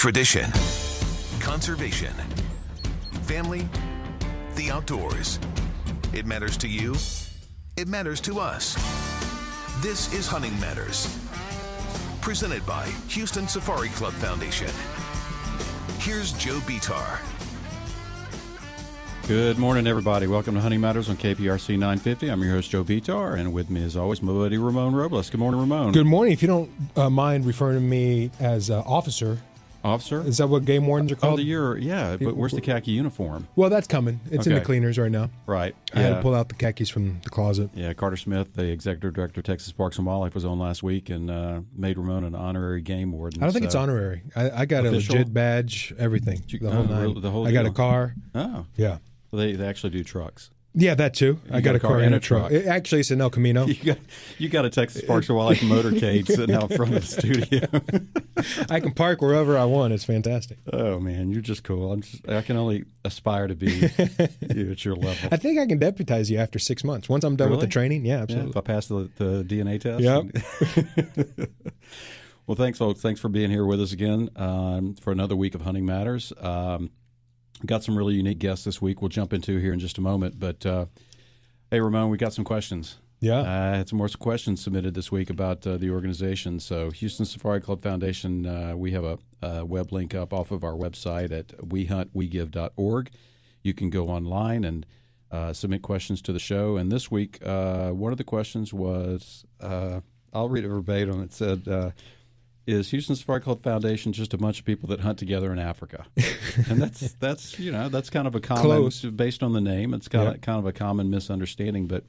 tradition, conservation, family, the outdoors. It matters to you. It matters to us. This is Hunting Matters, presented by Houston Safari Club Foundation. Here's Joe Bitar. Good morning, everybody. Welcome to Hunting Matters on KPRC 950. I'm your host, Joe Bitar, and with me, as always, my buddy Ramon Robles. Good morning, Ramon. Good morning. If you don't mind referring to me as officer. Officer? Is that what game wardens are called? Yeah, but where's the khaki uniform? Well, that's coming. It's in the cleaners right now. Right. I had to pull out the khakis from the closet. Yeah, Carter Smith, the executive director of Texas Parks and Wildlife, was on last week and made Ramon an honerary game warden. I don't think it's honorary. I got official? a legit badge, everything, the whole nine. The whole I got deal. a car. Oh. Yeah. Well, they actually do trucks. Yeah, that too. I got a car and a truck. Actually, it's an El Camino. You got a Texas Parks and Wildlife motorcade sitting out front of the studio. I can park wherever I want. It's fantastic. Oh man, you're just cool. I can only aspire to be you at your level. I think I can deputize you after 6 months. Once I'm done with the training, yeah, absolutely. Yeah, if I pass the DNA test. Yep. Well, thanks, folks. Thanks for being here with us again for another week of Hunting Matters. Got some really unique guests this week we'll jump into here in just a moment. But, hey, Ramon, we got some questions. Yeah. I had some more questions submitted this week about the organization. So Houston Safari Club Foundation, we have a web link up off of our website at wehuntwegive.org. You can go online and submit questions to the show. And this week, one of the questions was, I'll read it verbatim. It said, is Houston Safari Club Foundation just a bunch of people that hunt together in Africa? And that's kind of a common, close, based on the name. It's kind of a common misunderstanding. But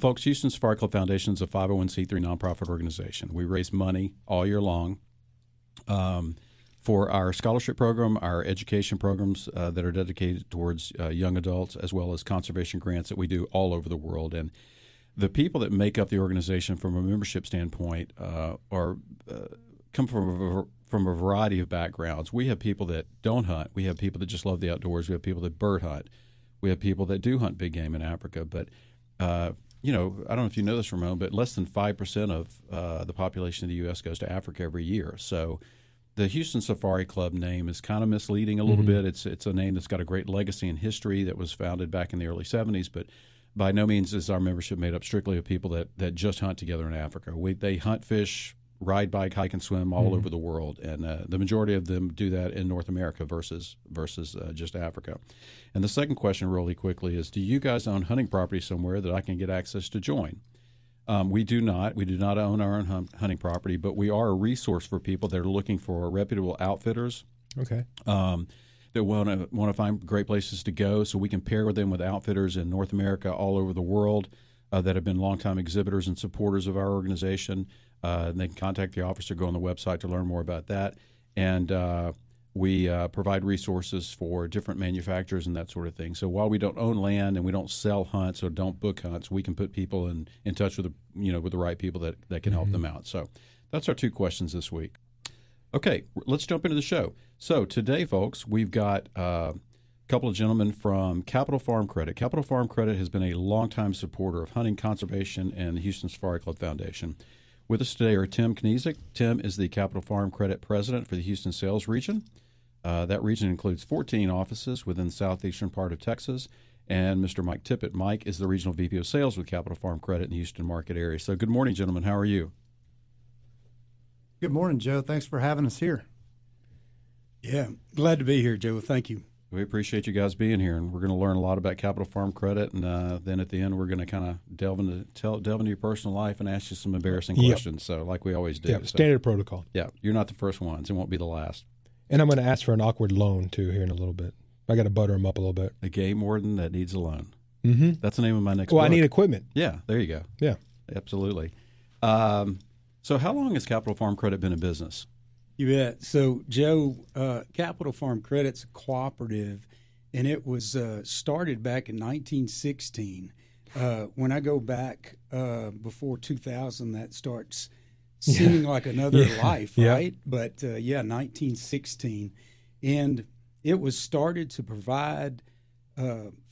folks, Houston Safari Club Foundation is a 501c3 nonprofit organization. We raise money all year long for our scholarship program, our education programs that are dedicated towards young adults, as well as conservation grants that we do all over the world. And the people that make up the organization from a membership standpoint come from a variety of backgrounds. We have people that don't hunt. We have people that just love the outdoors. We have people that bird hunt. We have people that do hunt big game in Africa. But, I don't know if you know this, Ramon, but less than 5% of the population of the U.S. goes to Africa every year. So the Houston Safari Club name is kind of misleading a little bit. It's a name that's got a great legacy and history that was founded back in the early 70s, but by no means is our membership made up strictly of people that just hunt together in Africa. They hunt, fish, ride, bike, hike, and swim all over the world, and the majority of them do that in North America versus just Africa. And the second question, really quickly, is: do you guys own hunting property somewhere that I can get access to join? We do not. We do not own our own hunting property, but we are a resource for people that are looking for reputable outfitters. Okay. That want to find great places to go, so we can pair with them with outfitters in North America, all over the world, that have been longtime exhibitors and supporters of our organization. And they can contact the office or go on the website to learn more about that. And we provide resources for different manufacturers and that sort of thing. So while we don't own land and we don't sell hunts or don't book hunts, we can put people in touch with the right people that can help them out. So that's our two questions this week. Okay, let's jump into the show. So today, folks, we've got a couple of gentlemen from Capital Farm Credit. Capital Farm Credit has been a longtime supporter of hunting conservation and the Houston Safari Club Foundation. With us today are Tim Knesek. Tim is the Capital Farm Credit president for the Houston sales region. That region includes 14 offices within the southeastern part of Texas. And Mr. Mike Tippit. Mike is the regional VP of sales with Capital Farm Credit in the Houston market area. So good morning, gentlemen. How are you? Good morning, Joe. Thanks for having us here. Yeah, glad to be here, Joe. Thank you. We appreciate you guys being here, and we're going to learn a lot about Capital Farm Credit, and then at the end we're going to kind of delve into your personal life and ask you some embarrassing questions. So, like we always do. Yeah, standard protocol. Yeah, you're not the first ones; it won't be the last. And I'm going to ask for an awkward loan too here in a little bit. I got to butter him up a little bit. A game warden that needs a loan. Mm-hmm. That's the name of my next. Well, book. I need equipment. Yeah, there you go. Yeah, absolutely. So, how long has Capital Farm Credit been in business? You bet. So, Joe, Capital Farm Credit's a cooperative, and it was started back in 1916. When I go back before 2000, that starts seeming like another life, right? But 1916. And it was started to provide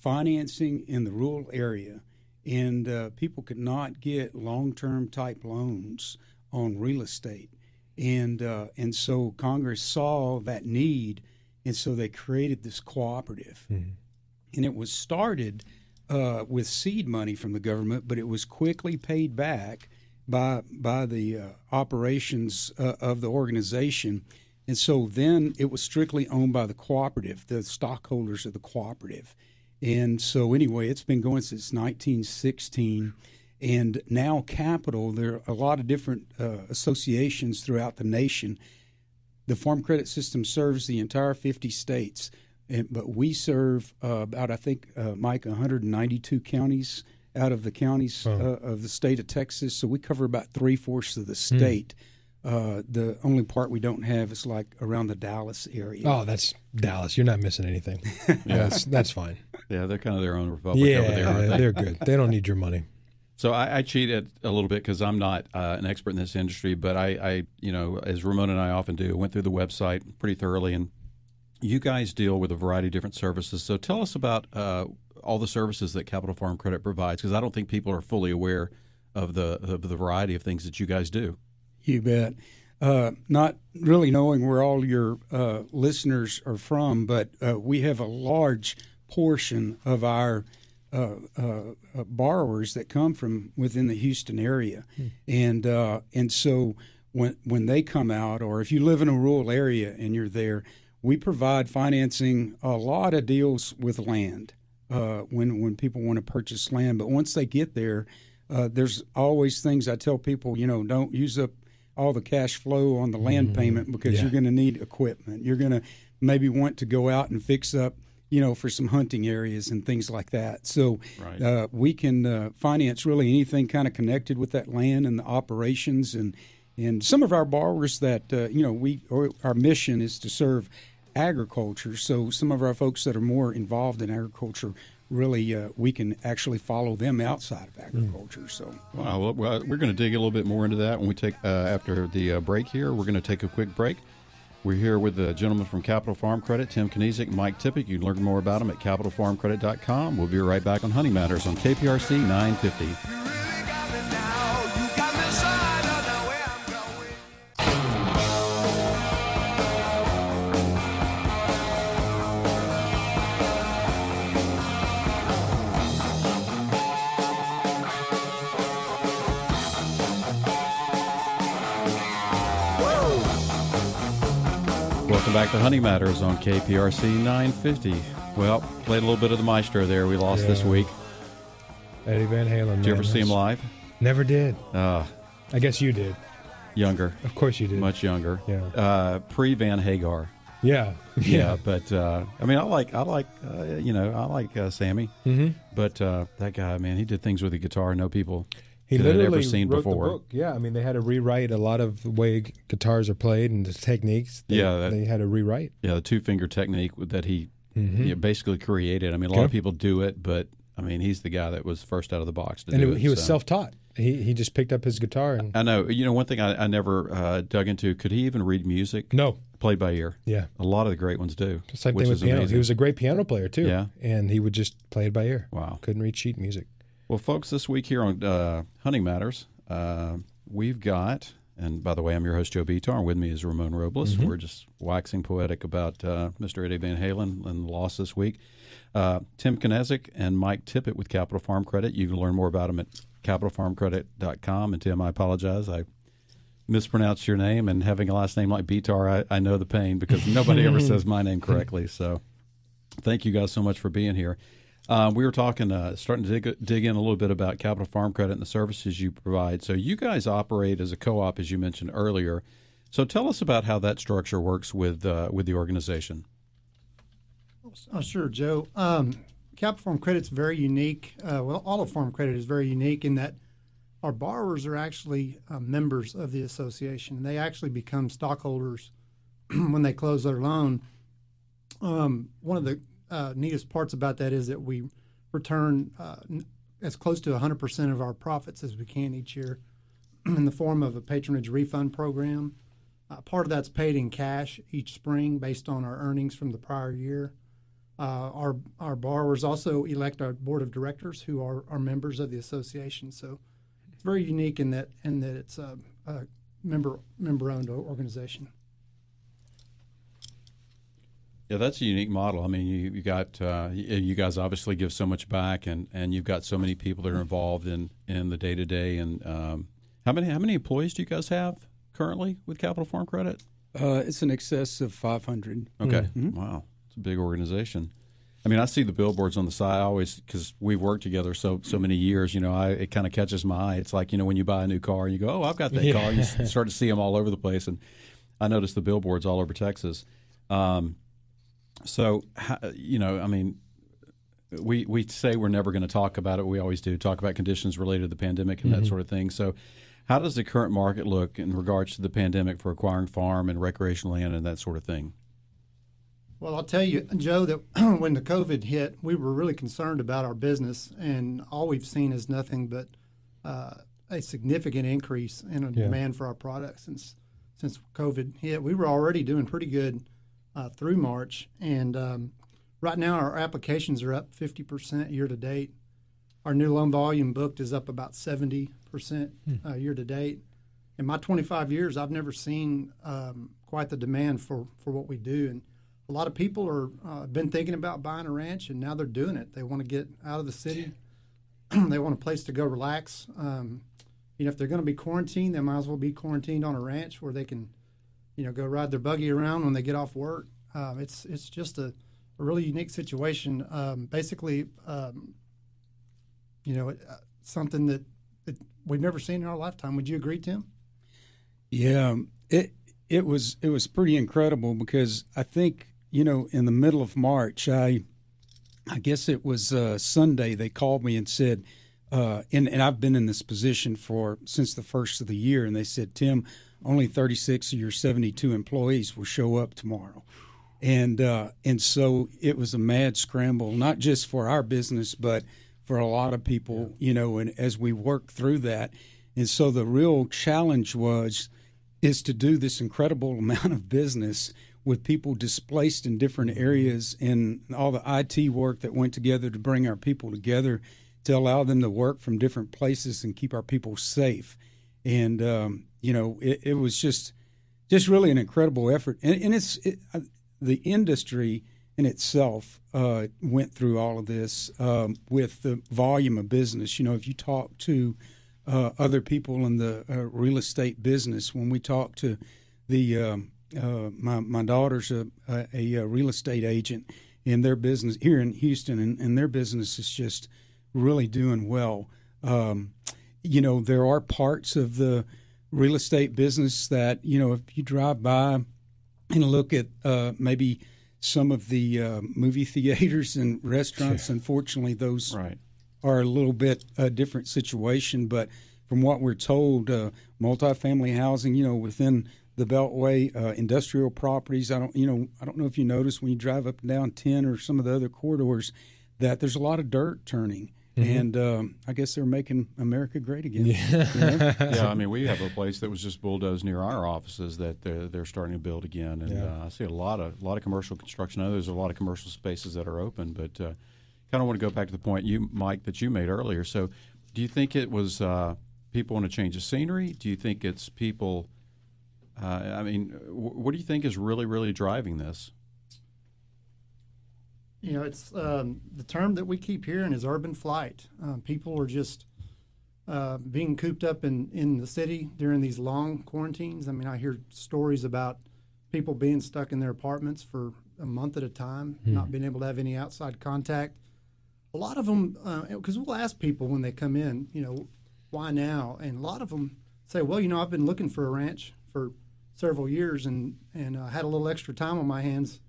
financing in the rural area. And people could not get long-term type loans on real estate. and so Congress saw that need, and so they created this cooperative, and it was started with seed money from the government, but it was quickly paid back by the operations of the organization. And so then it was strictly owned by the cooperative, the stockholders of the cooperative. And so anyway, it's been going since 1916. And now Capital, there are a lot of different associations throughout the nation. The Farm Credit System serves the entire 50 states, but we serve about, I think, Mike, 192 counties out of the counties of the state of Texas. So we cover about 3/4 of the state. The only part we don't have is like around the Dallas area. Oh, that's Dallas. You're not missing anything. That's fine. Yeah, they're kind of their own republic over there. Yeah, they're good. They don't need your money. So I cheated a little bit because I'm not an expert in this industry, but I, as Ramon and I often do, went through the website pretty thoroughly, and you guys deal with a variety of different services. So tell us about all the services that Capital Farm Credit provides, because I don't think people are fully aware of the variety of things that you guys do. You bet. Not really knowing where all your listeners are from, but we have a large portion of our borrowers that come from within the Houston area, and so when they come out, or if you live in a rural area and you're there, we provide financing, a lot of deals with land when people want to purchase land. But once they get there, there's always things I tell people, don't use up all the cash flow on the land payment, because you're going to need equipment. You're going to maybe want to go out and fix up, for some hunting areas and things like that. So we can finance really anything kind of connected with that land and the operations. And some of our borrowers that, our mission is to serve agriculture. So some of our folks that are more involved in agriculture, really, we can actually follow them outside of agriculture. So, wow. Well, we're going to dig a little bit more into that when we take after the break here. We're going to take a quick break. We're here with the gentleman from Capital Farm Credit, Tim Knesek, Mike Tippit. You can learn more about them at capitalfarmcredit.com. We'll be right back on Hunting Matters on KPRC 950. Welcome back to Hunting Matters on KPRC 950. Well, played a little bit of the maestro there. We lost this week. Eddie Van Halen. Did you ever see him live? Never did. I guess you did. Younger. Of course you did. Much younger. Yeah. Pre-Van Hagar. Yeah. But I like Sammy. Mm-hmm. But that guy, man, he did things with the guitar no people He had literally ever seen wrote before. The book. Yeah, they had to rewrite a lot of the way guitars are played and the techniques. They had to rewrite. Yeah, the two-finger technique that he basically created. A lot of people do it, but he's the guy that was first out of the box to do it. He was self-taught. He just picked up his guitar. And I know. One thing I never dug into, could he even read music? No. Played by ear. Yeah. A lot of the great ones do. Same thing with piano. Amazing. He was a great piano player, too. Yeah. And he would just play it by ear. Wow. Couldn't read sheet music. Well, folks, this week here on Hunting Matters, we've got, and by the way, I'm your host, Joe Bitar, and with me is Ramon Robles. Mm-hmm. We're just waxing poetic about Mr. Eddie Van Halen and the loss this week. Tim Knesek and Mike Tippit with Capital Farm Credit. You can learn more about them at capitalfarmcredit.com. And Tim, I apologize. I mispronounced your name, and having a last name like Bitar, I know the pain because nobody ever says my name correctly. So thank you guys so much for being here. We were talking, starting to dig in a little bit about Capital Farm Credit and the services you provide. So you guys operate as a co-op, as you mentioned earlier. So tell us about how that structure works with the organization. Sure, Joe. Capital Farm Credit's very unique. All of Farm Credit is very unique in that our borrowers are actually members of the association. They actually become stockholders when they close their loan. One of the neatest parts about that is that we return as close to 100% of our profits as we can each year in the form of a patronage refund program. Part of that's paid in cash each spring based on our earnings from the prior year. Our borrowers also elect our board of directors, who are members of the association. So it's very unique in that it's member-owned organization. Yeah, that's a unique model. I mean, you got you guys obviously give so much back, and you've got so many people that are involved in the day to day. And how many employees do you guys have currently with Capital Farm Credit? It's in excess of 500. Okay, wow, it's a big organization. I mean, I see the billboards on the side. I always, because we've worked together so many years. You know, it kind of catches my eye. It's like, you know, when you buy a new car and you go, "Oh, I've got that car." You start to see them all over the place, and I noticed the billboards all over Texas. So, you know, I mean, we say we're never going to talk about it. We always do talk about conditions related to the pandemic and that sort of thing. So how does the current market look in regards to the pandemic for acquiring farm and recreational land and that sort of thing? Well, I'll tell you, Joe, that when the COVID hit, we were really concerned about our business, and all we've seen is nothing but a significant increase in a demand for our products since COVID hit. We were already doing pretty good through March, and right now our applications are up 50% year to date. Our new loan volume booked is up about 70% year to date. In my 25 years, I've never seen quite the demand for what we do, and a lot of people are been thinking about buying a ranch, and now they're doing it. They want to get out of the city. They want a place to go relax. You know, if they're going to be quarantined, they might as well be quarantined on a ranch where they can, you know, go ride their buggy around when they get off work. It's just a really unique situation. Basically, you know, something that we've never seen in our lifetime. Would you agree, Tim? Yeah, it was pretty incredible because I think, you know, in the middle of March, I guess it was Sunday, they called me and said, and I've been in this position since the first of the year, and they said, "Tim, only 36 of your 72 employees will show up tomorrow." And so it was a mad scramble, not just for our business, but for a lot of people, you know, and as we worked through that. And so the real challenge is to do this incredible amount of business with people displaced in different areas, and all the IT work that went together to bring our people together to allow them to work from different places and keep our people safe. And, you know, it was just really an incredible effort. And the industry in itself went through all of this with the volume of business. You know, if you talk to other people in the real estate business, when we talk to my daughter's a real estate agent in their business here in Houston, and their business is just really doing well. You know, there are parts of the real estate business that, you know, if you drive by and look at maybe some of the movie theaters and restaurants, unfortunately, those are a little bit a different situation. But from what we're told, multifamily housing, you know, within the Beltway, industrial properties. I don't know if you notice when you drive up and down 10 or some of the other corridors that there's a lot of dirt turning. And I guess they're making America great again. Yeah. You know? Yeah, I mean, we have a place that was just bulldozed near our offices that they're starting to build again, and I see a lot of commercial construction. I know there's a lot of commercial spaces that are open, but kind of want to go back to the point Mike, that you made earlier. So, do you think it was people want to change the scenery? Do you think it's people? I mean, what do you think is really, really driving this? You know, it's the term that we keep hearing is urban flight. People are just being cooped up in the city during these long quarantines. I mean, I hear stories about people being stuck in their apartments for a month at a time, not being able to have any outside contact. A lot of them, because we'll ask people when they come in, you know, why now? And a lot of them say, well, you know, I've been looking for a ranch for several years and had a little extra time on my hands.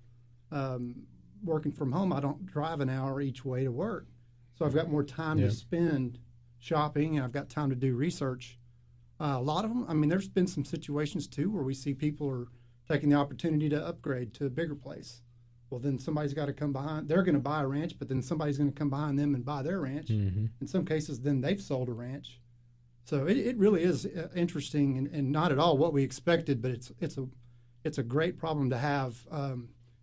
Working from home, I don't drive an hour each way to work. So I've got more time to spend shopping, and I've got time to do research. A lot of them, I mean, there's been some situations, too, where we see people are taking the opportunity to upgrade to a bigger place. Well, then somebody's got to come behind. They're going to buy a ranch, but then somebody's going to come behind them and buy their ranch. In some cases, then they've sold a ranch. So it really is interesting and not at all what we expected, but it's a great problem to have.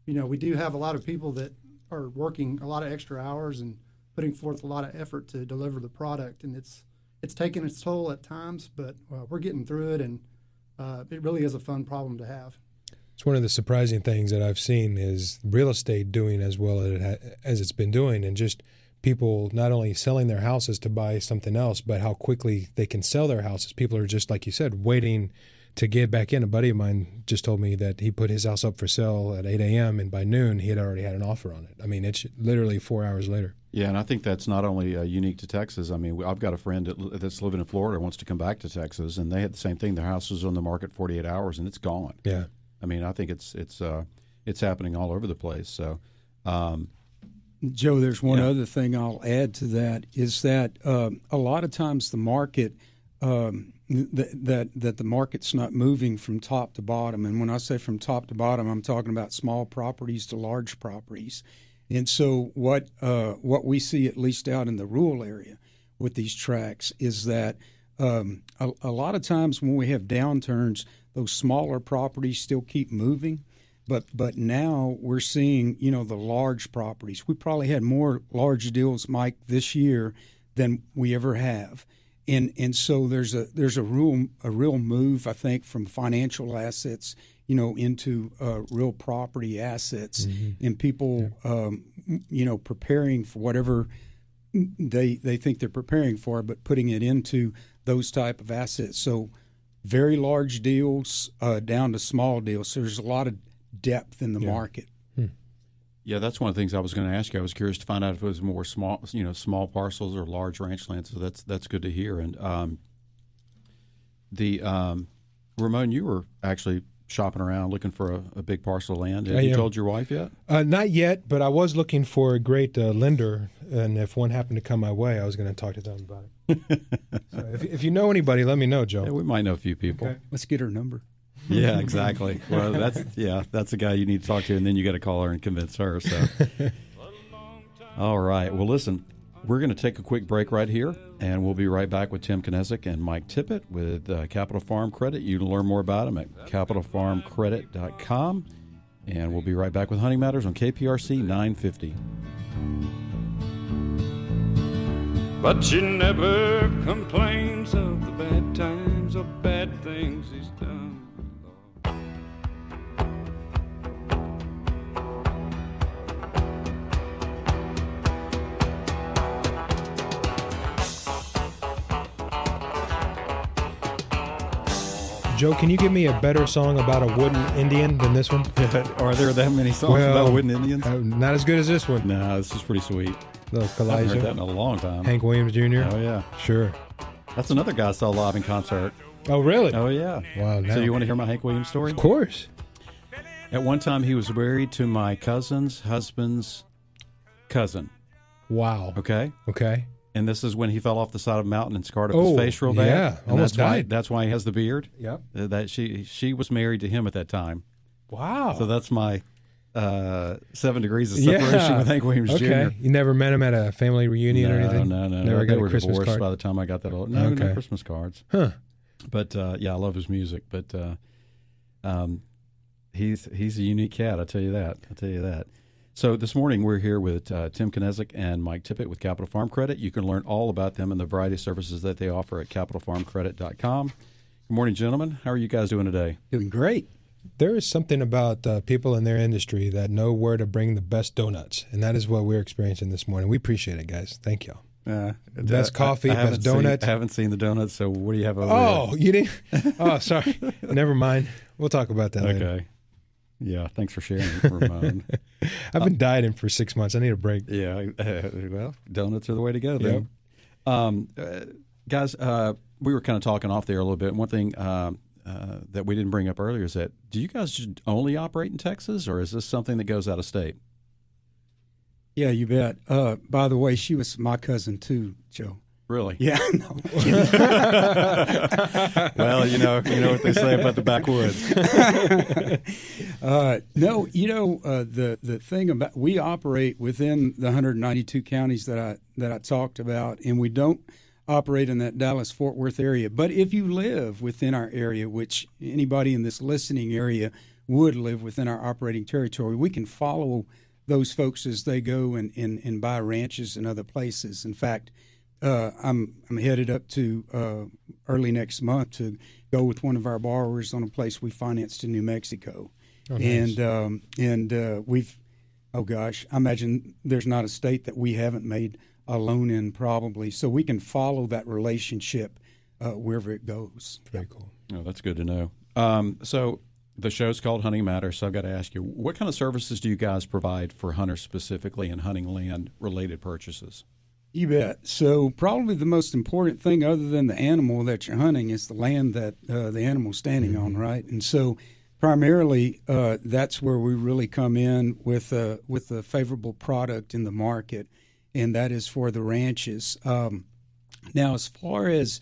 You know, we do have a lot of people that are working a lot of extra hours and putting forth a lot of effort to deliver the product, and it's taken its toll at times, but we're getting through it, and it really is a fun problem to have. It's one of the surprising things that I've seen is real estate doing as well as it's been doing, and just people not only selling their houses to buy something else, but how quickly they can sell their houses. People are just, like you said, waiting to get back in. A buddy of mine just told me that he put his house up for sale at 8 a.m. and by noon he had already had an offer on it. I mean, it's literally 4 hours later. Yeah, and I think that's not only unique to Texas. I mean, I've got a friend that's living in Florida, wants to come back to Texas, and they had the same thing. Their house was on the market 48 hours, and it's gone. Yeah. I mean, I think it's happening all over the place. So, Joe, there's one other thing I'll add to that is that a lot of times the market that the market's not moving from top to bottom, and when I say from top to bottom, I'm talking about small properties to large properties. And so what we see, at least out in the rural area with these tracts, is that a lot of times when we have downturns, those smaller properties still keep moving, but now we're seeing, the large properties. We probably had more large deals, Mike, this year than we ever have, and so there's a real move, I think, from financial assets, into real property assets, and people, preparing for whatever they think they're preparing for, but putting it into those type of assets. So very large deals down to small deals. So there's a lot of depth in the market. Yeah, that's one of the things I was going to ask you. I was curious to find out if it was more small parcels or large ranch land. So that's good to hear. And Ramon, you were actually shopping around looking for a big parcel of land. Have you told your wife yet? Not yet, but I was looking for a great lender, and if one happened to come my way, I was going to talk to them about it. So if you know anybody, let me know, Joe. Yeah, we might know a few people. Okay. Let's get her number. Yeah, exactly. Well, that's the guy you need to talk to, and then you got to call her and convince her. So, all right. Well, listen, we're going to take a quick break right here, and we'll be right back with Tim Knesek and Mike Tippit with Capital Farm Credit. You can learn more about them at capitalfarmcredit.com, and we'll be right back with Hunting Matters on KPRC 950. But she never complains of the bad times or bad things he's done. Joe, can you give me a better song about a wooden Indian than this one? Are there that many songs about wooden Indians? Not as good as this one. No, this is pretty sweet. Little I haven't heard Kalijah. that in a long time. Hank Williams Jr. Oh, yeah. Sure. That's another guy I saw live in concert. Oh, really? Oh, yeah. Wow. So you want to hear my Hank Williams story? Of course. At one time, he was married to my cousin's husband's cousin. Wow. Okay? Okay. And this is when he fell off the side of a mountain and scarred up his face real bad. Yeah, And almost died. That's why he has the beard. Yep. That she was married to him at that time. Wow. So that's my 7 degrees of separation with Hank Williams Jr. You never met him at a family reunion or anything? No. Never They got were a Christmas divorced card? by the time I got that old. No, no Christmas cards. Huh. But yeah, I love his music. But he's a unique cat. I'll tell you that. So this morning we're here with Tim Knesek and Mike Tippit with Capital Farm Credit. You can learn all about them and the variety of services that they offer at capitalfarmcredit.com. Good morning, gentlemen. How are you guys doing today? Doing great. There is something about people in their industry that know where to bring the best donuts, and that is what we're experiencing this morning. We appreciate it, guys. Thank you. Best coffee, best donuts. I haven't seen the donuts, so what do you have over there? Oh, you didn't? Oh, sorry. Never mind. We'll talk about that later. Okay. Yeah, thanks for sharing, Ramon. I've been dieting for 6 months. I need a break. Yeah, well, donuts are the way to go then. Yep. Guys, we were kind of talking off there a little bit. One thing that we didn't bring up earlier is that, do you guys just only operate in Texas, or is this something that goes out of state? Yeah, you bet. By the way, she was my cousin too, Joe. Really? Yeah. No. Well, you know what they say about the backwoods. No, the thing about, we operate within the 192 counties that I talked about, and we don't operate in that Dallas-Fort Worth area. But if you live within our area, which anybody in this listening area would live within our operating territory, we can follow those folks as they go and buy ranches and other places. In fact, I'm headed up to early next month to go with one of our borrowers on a place we financed in New Mexico. Oh, nice. And we've, oh gosh, I imagine there's not a state that we haven't made a loan in probably, so we can follow that relationship wherever it goes. Very cool. Oh, that's good to know. So the show's called Hunting Matters, so I've got to ask you, what kind of services do you guys provide for hunters specifically in hunting land-related purchases? You bet. So probably the most important thing other than the animal that you're hunting is the land that the animal's standing on, right? And so primarily that's where we really come in with a favorable product in the market, and that is for the ranches. Now, as far as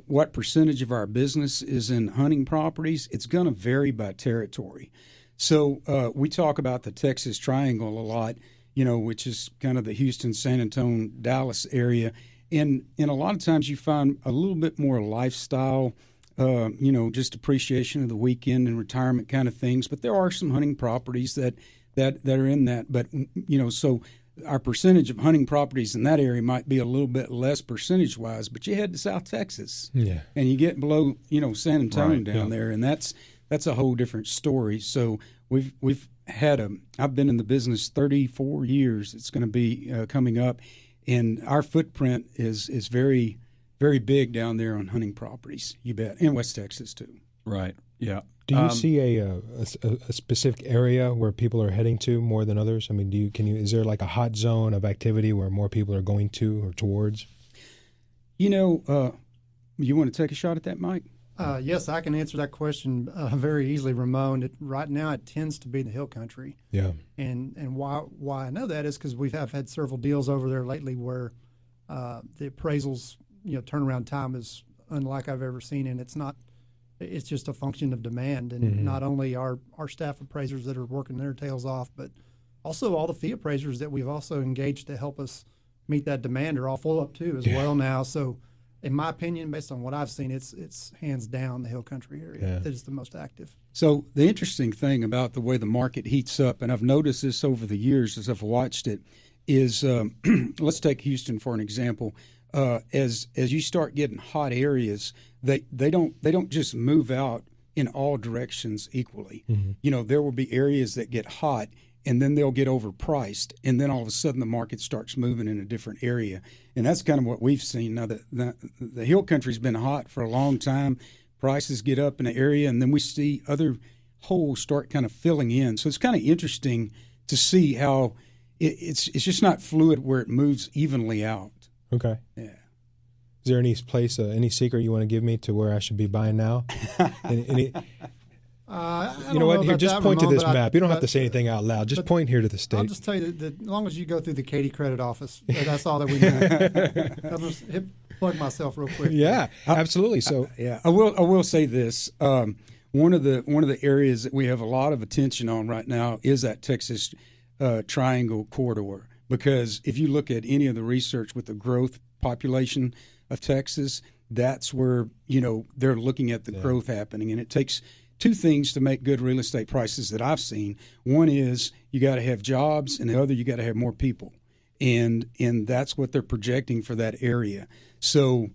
what percentage of our business is in hunting properties, it's going to vary by territory. So we talk about the Texas Triangle a lot, which is kind of the Houston, San Antonio, Dallas area. And a lot of times you find a little bit more lifestyle, just appreciation of the weekend and retirement kind of things. But there are some hunting properties that are in that. But, so our percentage of hunting properties in that area might be a little bit less percentage-wise. But you head to South Texas, and you get below, San Antonio down there, and that's a whole different story. So we've had I've been in the business 34 years. It's going to be coming up, and our footprint is very, very big down there on hunting properties. You bet, in West Texas too. Right. Yeah. Do you see a specific area where people are heading to more than others? I mean, is there like a hot zone of activity where more people are going to or towards? You want to take a shot at that, Mike? Yes, I can answer that question very easily, Ramon. Right now, it tends to be the hill country. Yeah. And why I know that is because we have had several deals over there lately where the appraisals, turnaround time is unlike I've ever seen, and it's just a function of demand. And not only our staff appraisers that are working their tails off, but also all the fee appraisers that we've also engaged to help us meet that demand are all full up too as well now. So, in my opinion, based on what I've seen, it's hands down the hill country area that is the most active. So the interesting thing about the way the market heats up, and I've noticed this over the years as I've watched it, is let's take Houston for an example. As you start getting hot areas, they don't just move out in all directions equally. There will be areas that get hot, and then they'll get overpriced, and then all of a sudden the market starts moving in a different area. And that's kind of what we've seen. Now, the hill country's been hot for a long time. Prices get up in an area, and then we see other holes start kind of filling in. So it's kind of interesting to see how it's just not fluid where it moves evenly out. Okay. Yeah. Is there any place, any secret you want to give me to where I should be buying now? You know what? Here, just point to this map. You don't have to say anything out loud. Just point here to the state. I'll just tell you that as long as you go through the Katy credit office, that's all that we need. I'll just plug myself real quick. Yeah, absolutely. So I will say this. One of the areas that we have a lot of attention on right now is that Texas Triangle corridor, because if you look at any of the research with the growth population of Texas, that's where they're looking at the growth happening, and it takes two things to make good real estate prices that I've seen. One is you got to have jobs, and the other you got to have more people, and that's what they're projecting for that area. So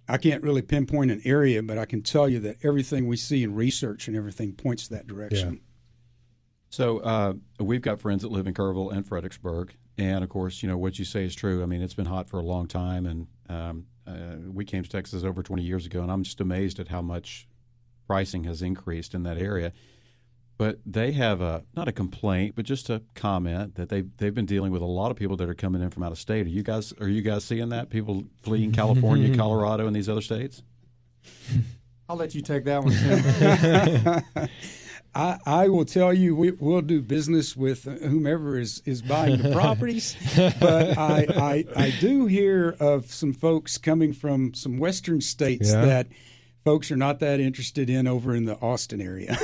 I can't really pinpoint an area, but I can tell you that everything we see in research and everything points that direction. Yeah. So we've got friends that live in Kerrville and Fredericksburg, and of course, what you say is true. I mean, it's been hot for a long time, and we came to Texas over 20 years ago, and I'm just amazed at how much pricing has increased in that area. But they have not a complaint, but just a comment that they've been dealing with a lot of people that are coming in from out of state. Are you guys seeing that? People fleeing California, Colorado, and these other states? I'll let you take that one, Tim. I will tell you, we'll do business with whomever is buying the properties, but I do hear of some folks coming from some western states that folks are not that interested in over in the Austin area.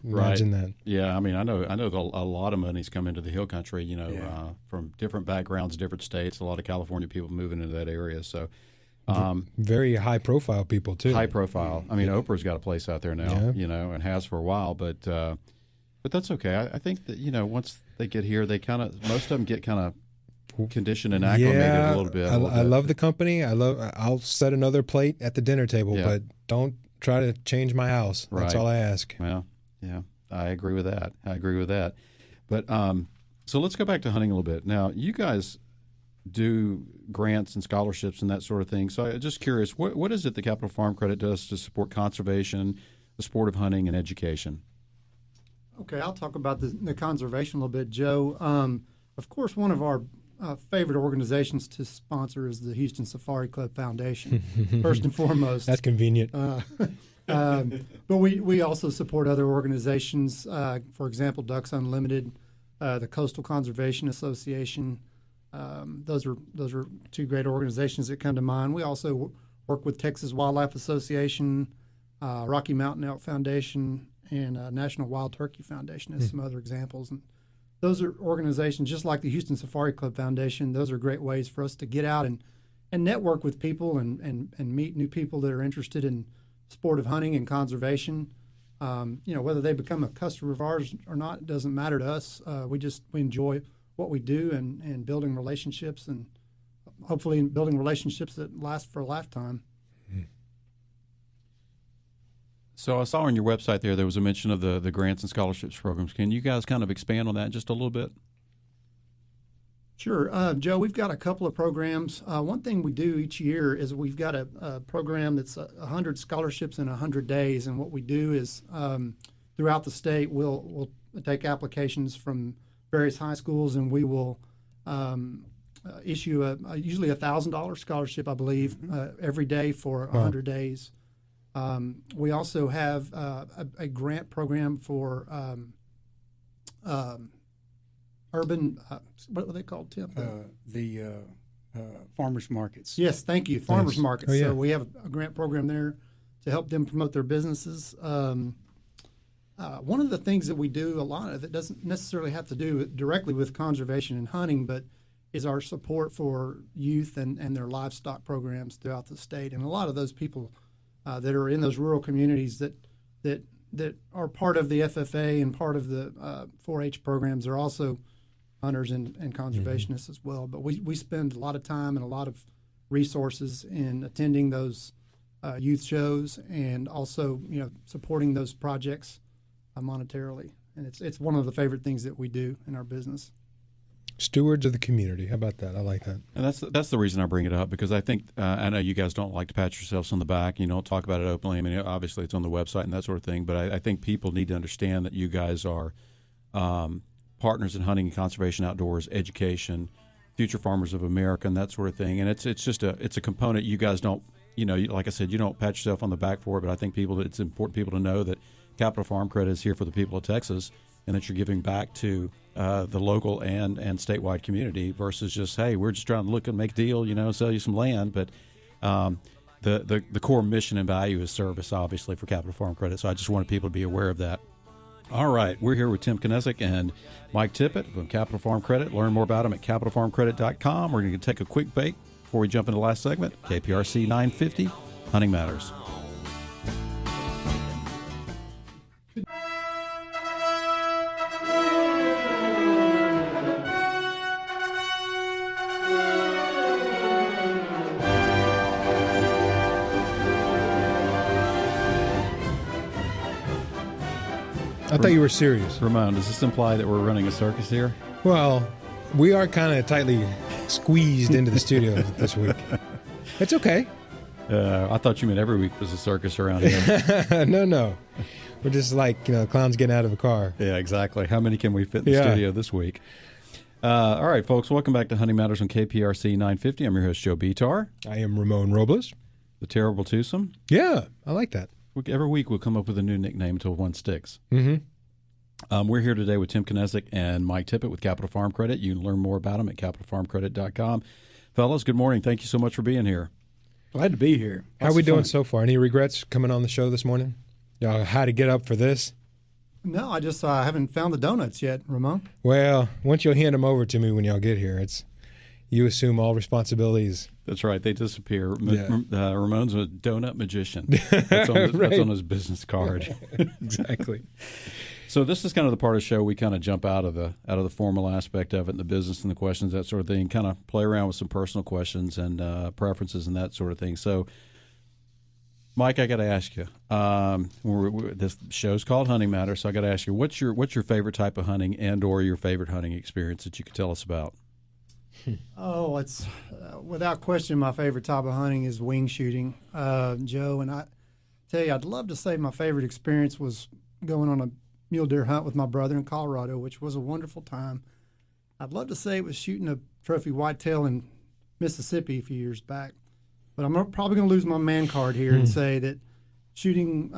Imagine that. Yeah, I mean, I know a lot of money's come into the hill country, from different backgrounds, different states, a lot of California people moving into that area, so very high profile people too. High profile. I mean, Oprah's got a place out there now, and has for a while. But that's okay. I think that once they get here, most of them get kind of conditioned and acclimated yeah, a little bit. I love the company. I'll set another plate at the dinner table, but don't try to change my house. That's all I ask. Well, yeah, I agree with that. But so let's go back to hunting a little bit. Now, you guys do grants and scholarships and that sort of thing. So I'm just curious, what is it that Capital Farm Credit does to support conservation, the sport of hunting, and education? Okay, I'll talk about the conservation a little bit, Joe. Of course, one of our favorite organizations to sponsor is the Houston Safari Club Foundation, first and foremost. That's convenient. But we also support other organizations, for example, Ducks Unlimited, the Coastal Conservation Association. Those are two great organizations that come to mind. We also work with Texas Wildlife Association, Rocky Mountain Elk Foundation, and National Wild Turkey Foundation as some other examples. And those are organizations just like the Houston Safari Club Foundation. Those are great ways for us to get out and network with people and meet new people that are interested in sport of hunting and conservation. Whether they become a customer of ours or not, it doesn't matter to us. We enjoy what we do and building relationships, and hopefully building relationships that last for a lifetime. So I saw on your website there was a mention of the grants and scholarships programs. Can you guys kind of expand on that just a little bit? Sure. Joe, we've got a couple of programs. One thing we do each year is we've got a program that's 100 scholarships in 100 days. And what we do is throughout the state, we'll take applications from various high schools, and we will issue usually a $1,000 scholarship, I believe, every day for 100 days. We also have a grant program for urban, what were they called, Tim? The farmers markets. Yes, thank you, farmers markets. Oh, yeah. So we have a grant program there to help them promote their businesses. One of the things that we do a lot of, it doesn't necessarily have to do directly with conservation and hunting, but is our support for youth and their livestock programs throughout the state. And a lot of those people that are in those rural communities that are part of the FFA and part of the 4-H programs are also hunters and conservationists as well. But we spend a lot of time and a lot of resources in attending those youth shows and also supporting those projects monetarily. And it's one of the favorite things that we do in our business. Stewards of the community. How about that? I like that. And that's the reason I bring it up, because I think I know you guys don't like to pat yourselves on the back. You don't talk about it openly. I mean, obviously it's on the website and that sort of thing. But I think people need to understand that you guys are partners in hunting and conservation, outdoors, education, future farmers of America, and that sort of thing. And it's just a component you guys don't. Like I said, you don't pat yourself on the back for it. But I think it's important people to know that Capital Farm Credit is here for the people of Texas, and that you're giving back to the local and statewide community versus just, hey, we're just trying to look and make a deal, sell you some land. But the core mission and value is service, obviously, for Capital Farm Credit. So I just wanted people to be aware of that. All right, we're here with Tim Knesek and Mike Tippit from Capital Farm Credit. Learn more about them at capitalfarmcredit.com. We're going to take a quick break before we jump into the last segment. KPRC 950, Hunting Matters. I thought you were serious. Ramon, does this imply that we're running a circus here? Well, we are kind of tightly squeezed into the studio this week. It's okay. I thought you meant every week was a circus around here. No. We're just like, clowns getting out of a car. Yeah, exactly. How many can we fit in the studio this week? All right, folks, welcome back to Hunting Matters on KPRC 950. I'm your host, Joe Betar. I am Ramon Robles. The Terrible Twosome. Yeah, I like that. Every week we'll come up with a new nickname until one sticks. Mm-hmm. We're here today with Tim Knesek and Mike Tippit with Capital Farm Credit. You can learn more about them at capitalfarmcredit.com. Fellas, good morning. Thank you so much for being here. Glad to be here. How are we doing so far? Any regrets coming on the show this morning? Y'all had to get up for this? No, I just haven't found the donuts yet, Ramon. Well, once you'll hand them over to me when y'all get here, you assume all responsibilities. That's right. They disappear. Yeah. Ramon's a donut magician. That's on his business card. Exactly. So this is kind of the part of the show we kind of jump out of the formal aspect of it, and the business and the questions, that sort of thing, kind of play around with some personal questions and preferences and that sort of thing. So, Mike, I got to ask you. This show's called Hunting Matters, so I got to ask you, what's your favorite type of hunting and/or your favorite hunting experience that you could tell us about? Oh, it's without question my favorite type of hunting is wing shooting, Joe. And I tell you, I'd love to say my favorite experience was going on a mule deer hunt with my brother in Colorado, which was a wonderful time. I'd love to say it was shooting a trophy whitetail in Mississippi a few years back, but I'm probably going to lose my man card here and say that shooting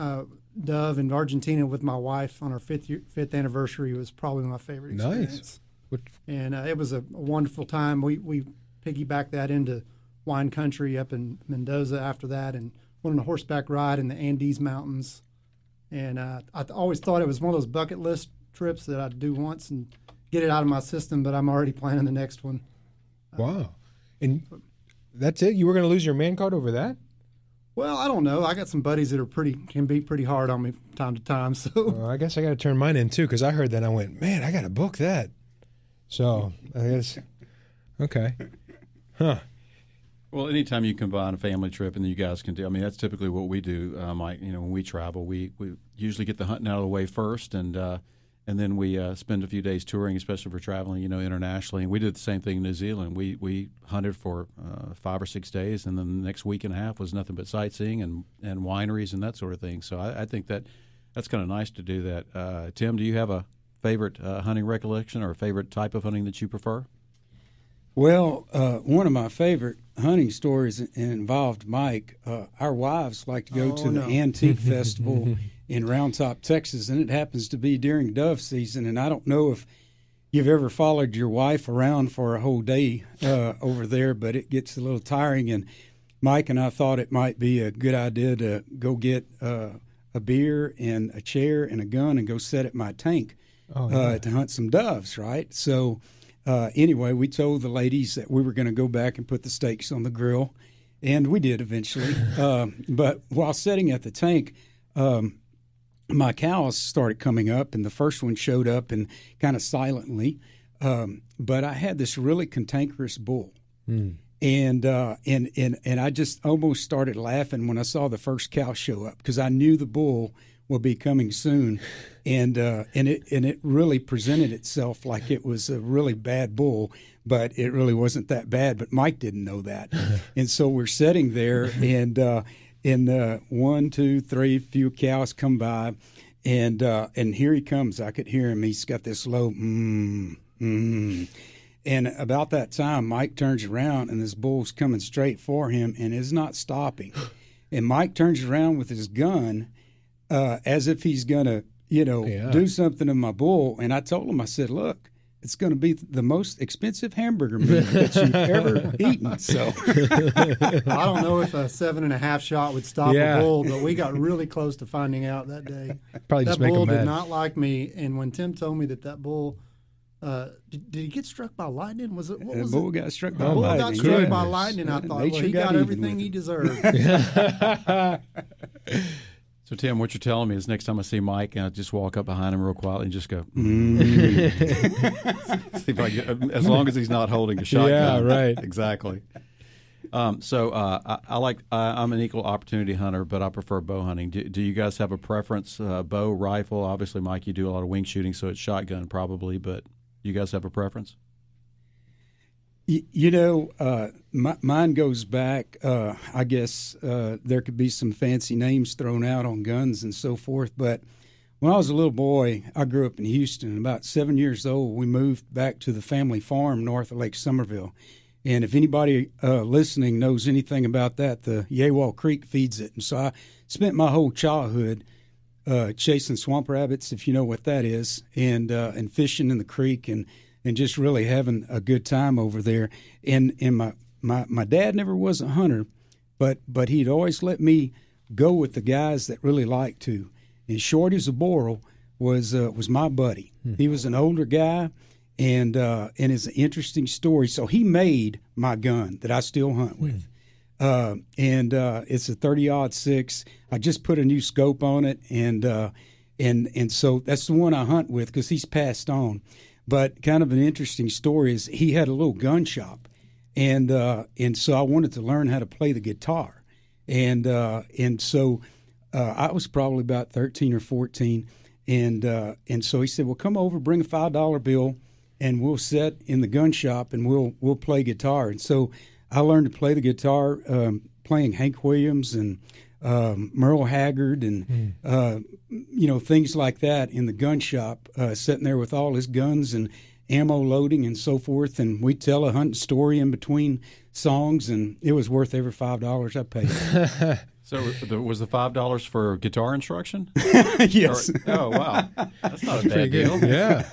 dove in Argentina with my wife on our fifth anniversary was probably my favorite experience. Nice. And it was a wonderful time. We piggybacked that into wine country up in Mendoza after that, and went on a horseback ride in the Andes Mountains. And I always thought it was one of those bucket list trips that I'd do once and get it out of my system, but I'm already planning the next one. Wow. And that's it? You were going to lose your man card over that? Well, I don't know. I got some buddies that can be pretty hard on me from time to time. So well, I guess I got to turn mine in too, because I heard that and I went, man, I got to book that. So I guess, okay. Huh. Well, anytime you combine a family trip and you guys can do, I mean, that's typically what we do, Mike. When we travel, we usually get the hunting out of the way first, and then we spend a few days touring, especially for traveling, internationally. And we did the same thing in New Zealand. We hunted for 5 or 6 days, and then the next week and a half was nothing but sightseeing and wineries and that sort of thing. So I think that's kind of nice to do that. Tim, do you have a favorite hunting recollection or a favorite type of hunting that you prefer? Well, one of my favorite hunting stories involved Mike. Our wives like to go to the Antique Festival in Round Top, Texas, and it happens to be during dove season. And I don't know if you've ever followed your wife around for a whole day over there, but it gets a little tiring. And Mike and I thought it might be a good idea to go get a beer and a chair and a gun and go set at my tank to hunt some doves, right? So anyway, we told the ladies that we were going to go back and put the steaks on the grill, and we did eventually. But while sitting at the tank, my cows started coming up, and the first one showed up and kind of silently. But I had this really cantankerous bull. And I just almost started laughing when I saw the first cow show up, because I knew the bull will be coming soon, and it really presented itself like it was a really bad bull, but it really wasn't that bad. But Mike didn't know that, and so we're sitting there, and 1, 2, 3, few cows come by, and here he comes. I could hear him. He's got this low And about that time, Mike turns around, and this bull's coming straight for him and is not stopping. And Mike turns around with his gun as if he's going to, do something to my bull. And I told him, I said, look, it's going to be the most expensive hamburger meat that you've ever eaten. So I don't know if a 7.5 shot would stop a bull, but we got really close to finding out that day. Probably that just make bull him mad. did not like me. And when Tim told me that bull, did he get struck by lightning? Was it? What was the bull it? got struck by The bull lightning. got struck by lightning. I thought, Nature he got got even everything with he it. deserved. So, Tim, what you're telling me is next time I see Mike, I just walk up behind him real quietly and just go, See if I get, as long as he's not holding a shotgun. Yeah, right. Exactly. I'm an equal opportunity hunter, but I prefer bow hunting. Do you guys have a preference? Bow, rifle? Obviously, Mike, you do a lot of wing shooting, so it's shotgun probably, but you guys have a preference? Mine goes back, I guess there could be some fancy names thrown out on guns and so forth, but when I was a little boy, I grew up in Houston. About 7 years old, we moved back to the family farm north of Lake Somerville. And if anybody listening knows anything about that, the Yawal Creek feeds it. And so I spent my whole childhood chasing swamp rabbits, if you know what that is, and fishing in the creek and just really having a good time over there. And my dad never was a hunter, but he'd always let me go with the guys that really liked to. And Shorty Zaboral was my buddy. He was an older guy, and it's an interesting story. So he made my gun that I still hunt with. It's a 30-06. I just put a new scope on it, and and so that's the one I hunt with because he's passed on. But kind of an interesting story is he had a little gun shop, and so I wanted to learn how to play the guitar, and so I was probably about 13 or 14, and so he said, well, come over, bring a $5 bill, and we'll sit in the gun shop and we'll play guitar. And so I learned to play the guitar, playing Hank Williams and Merle Haggard and things like that in the gun shop, sitting there with all his guns and ammo loading and so forth. And we'd tell a hunting story in between songs, and it was worth every $5 I paid. So was the $5 for guitar instruction? Yes. Oh, wow. That's not a bad deal. Yeah.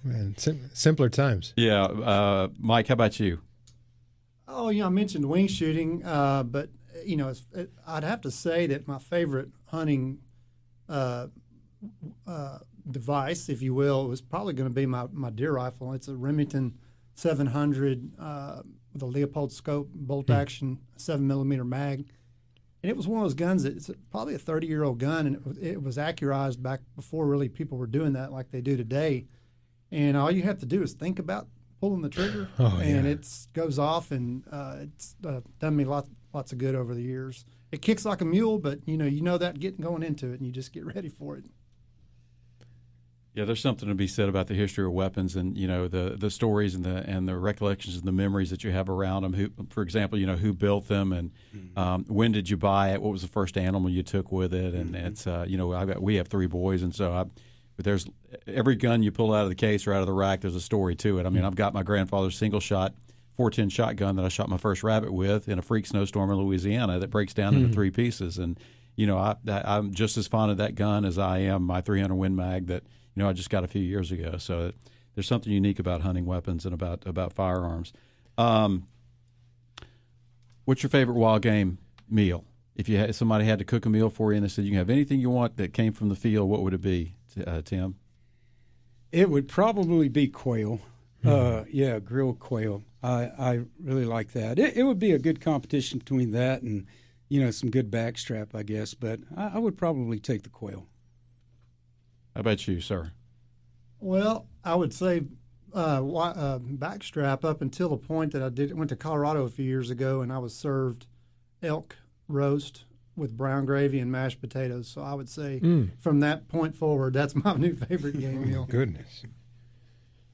Man, simpler times. Yeah. Mike, how about you? Oh, I mentioned wing shooting, but I'd have to say that my favorite hunting device, if you will, was probably going to be my deer rifle. It's a Remington 700 with a Leopold scope, bolt action, 7mm mag. And it was one of those guns that it's probably a 30-year-old gun, and it was accurized back before really people were doing that like they do today. And all you have to do is think about pulling the trigger, and it goes off, and it's done me lots of good over the years. It kicks like a mule, but you know that going into it, and you just get ready for it. Yeah, there's something to be said about the history of weapons, and the stories and the recollections and the memories that you have around them. Who, for example, who built them, and when did you buy it? What was the first animal you took with it? And it's we have 3 boys, and so but there's every gun you pull out of the case or out of the rack, there's a story to it. I mean, I've got my grandfather's single shot 410 shotgun that I shot my first rabbit with in a freak snowstorm in Louisiana that breaks down into 3 pieces, and I'm just as fond of that gun as I am my 300 Win Mag that I just got a few years ago. So there's something unique about hunting weapons and about firearms. What's your favorite wild game meal? If somebody had to cook a meal for you and they said you can have anything you want that came from the field, what would it be, Tim? It would probably be quail. Grilled quail. I really like that. It would be a good competition between that and some good backstrap, I guess. But I would probably take the quail. How about you, sir? Well, I would say backstrap up until the point that I went to Colorado a few years ago, and I was served elk roast with brown gravy and mashed potatoes. So I would say from that point forward, that's my new favorite game meal. Goodness.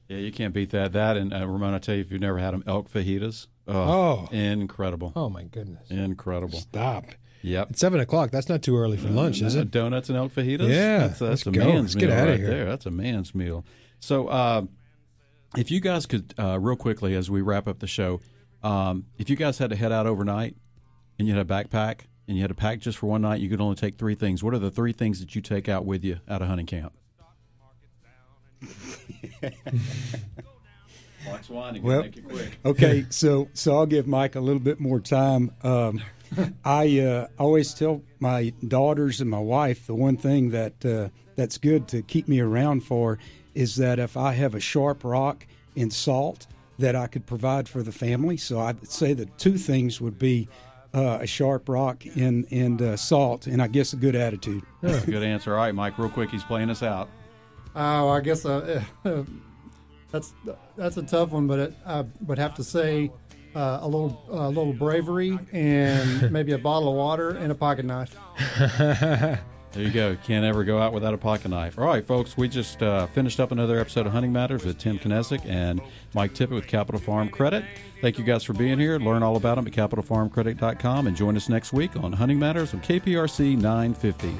Yeah, you can't beat that. That and Ramon, I tell you, if you've never had them, elk fajitas. Incredible. Oh my goodness. Incredible. Stop. Yep. It's 7:00. That's not too early for lunch, is it? Donuts and elk fajitas? Yeah. That's a go. man's Let's meal get out right of here. there. That's a man's meal. So if you guys could, real quickly as we wrap up the show, if you guys had to head out overnight and you had a backpack and you had to pack just for one night, you could only take 3 things. What are the 3 things that you take out with you out of hunting camp? Black Swan, you can make it quick. Okay, so I'll give Mike a little bit more time. I always tell my daughters and my wife the one thing that's good to keep me around for is that if I have a sharp rock and salt that I could provide for the family. So I'd say the 2 things would be a sharp rock and salt, and I guess a good attitude. That's a good answer. All right, Mike, real quick, he's playing us out. Oh, I guess that's a tough one, but I would have to say a little bravery and maybe a bottle of water and a pocket knife. There you go. Can't ever go out without a pocket knife. All right, folks, we just finished up another episode of Hunting Matters with Tim Knesek and Mike Tippit with Capital Farm Credit. Thank you guys for being here. Learn all about them at capitalfarmcredit.com and join us next week on Hunting Matters on KPRC 950.